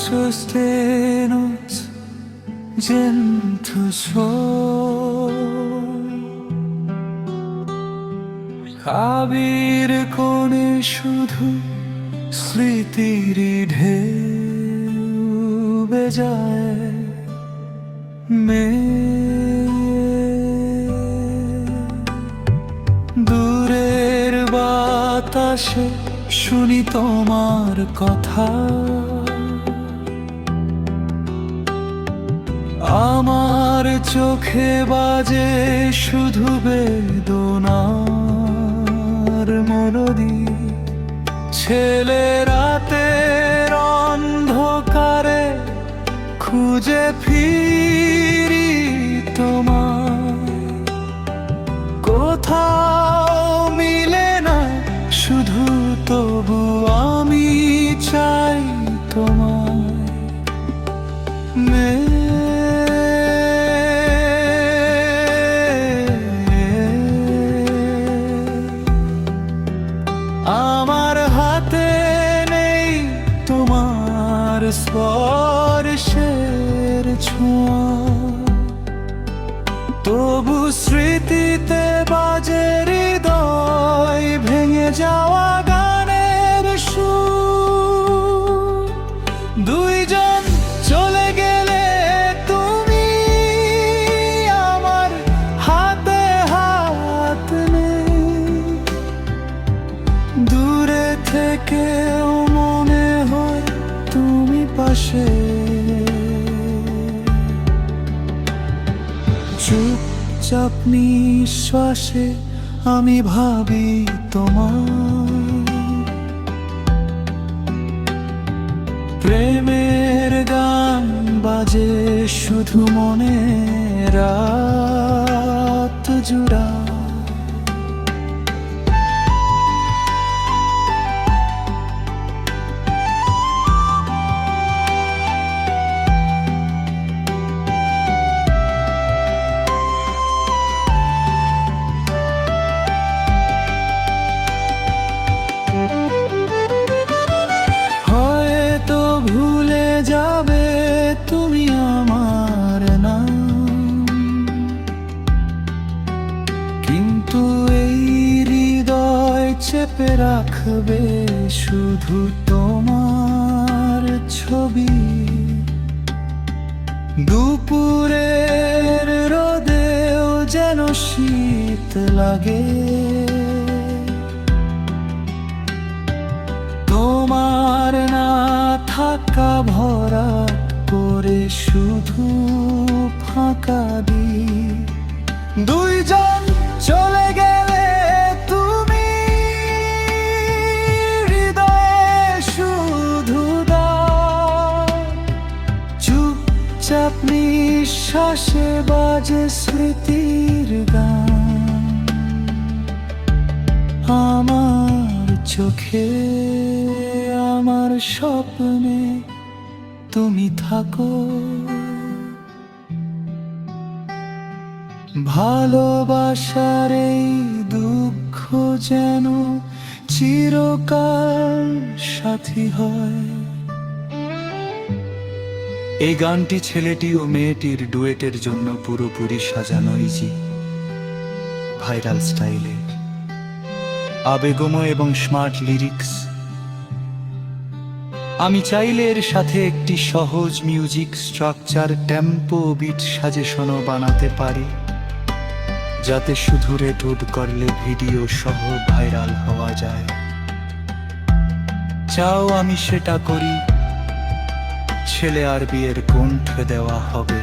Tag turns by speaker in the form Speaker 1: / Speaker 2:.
Speaker 1: sostenos gentus আবির কোণে শুধু স্মৃতির ঢেউ বেজায় দূরের বাতাসে শুনি তোমার কথা, আমার চোখে বাজে শুধু বেদনার মেলোডি। ছেলে রাতের অন্ধকারে খুঁজে ফিরি তোমায়, কোথাও মিলে না শুধু তবু আমি চাই তোমায়। আমার হাতে নেই তোমার স্পর্শের ছোঁয়া, তবু স্মৃতিতে বাজে হৃদয় ভেঙে যাওয়া গানের সুর। দুইজন চলে গেলে তুমি আমার হাতে হাত নেই, দূরে থেকেও মনে হয় তুমি পাশে। চুপচাপ নিঃশ্বাসে আমি ভাবি তোমার, প্রেমের গান বাজে শুধু মনে রাত জুড়া। হয়তো ভুলে যাবে তুমি আমার নাম, কিন্তু এই হৃদয় চেপে রাখবে শুধু তোমার ছবি। দুপুরের রোদেও যেন শীত লাগে, তোমার না থাকা ভরাট করে শুধু ফাঁকা দি। দুইজন চলে গেলে তুমি হৃদয়ে শুধু দাও, চুপচাপ নিঃশ্বাসে বাজে স্মৃতির গান। আমার চোখে আমার স্বপ্নে তুমি থাকো, ভালোবাসার এই দুঃখ যেন চিরকাল সাথী হয়। এই গানটি ছেলেটি ও মেয়েটির ডুয়েটের জন্য পুরোপুরি সাজানো, ইজি ভাইরাল স্টাইলে, আবেগময় এবং স্মার্ট লিরিক্স। আমি চাইলে এর সাথে একটি সহজ মিউজিক স্ট্রাকচার, টেম্পো, বিট সাজেশনও বানাতে পারি, যাতে শুধু রেকর্ড করলে ভিডিও সহ ভাইরাল হওয়া যায়। চাও আমি সেটা করি, ছেলে আর বিয়ের কণ্ঠ দেওয়া হবে।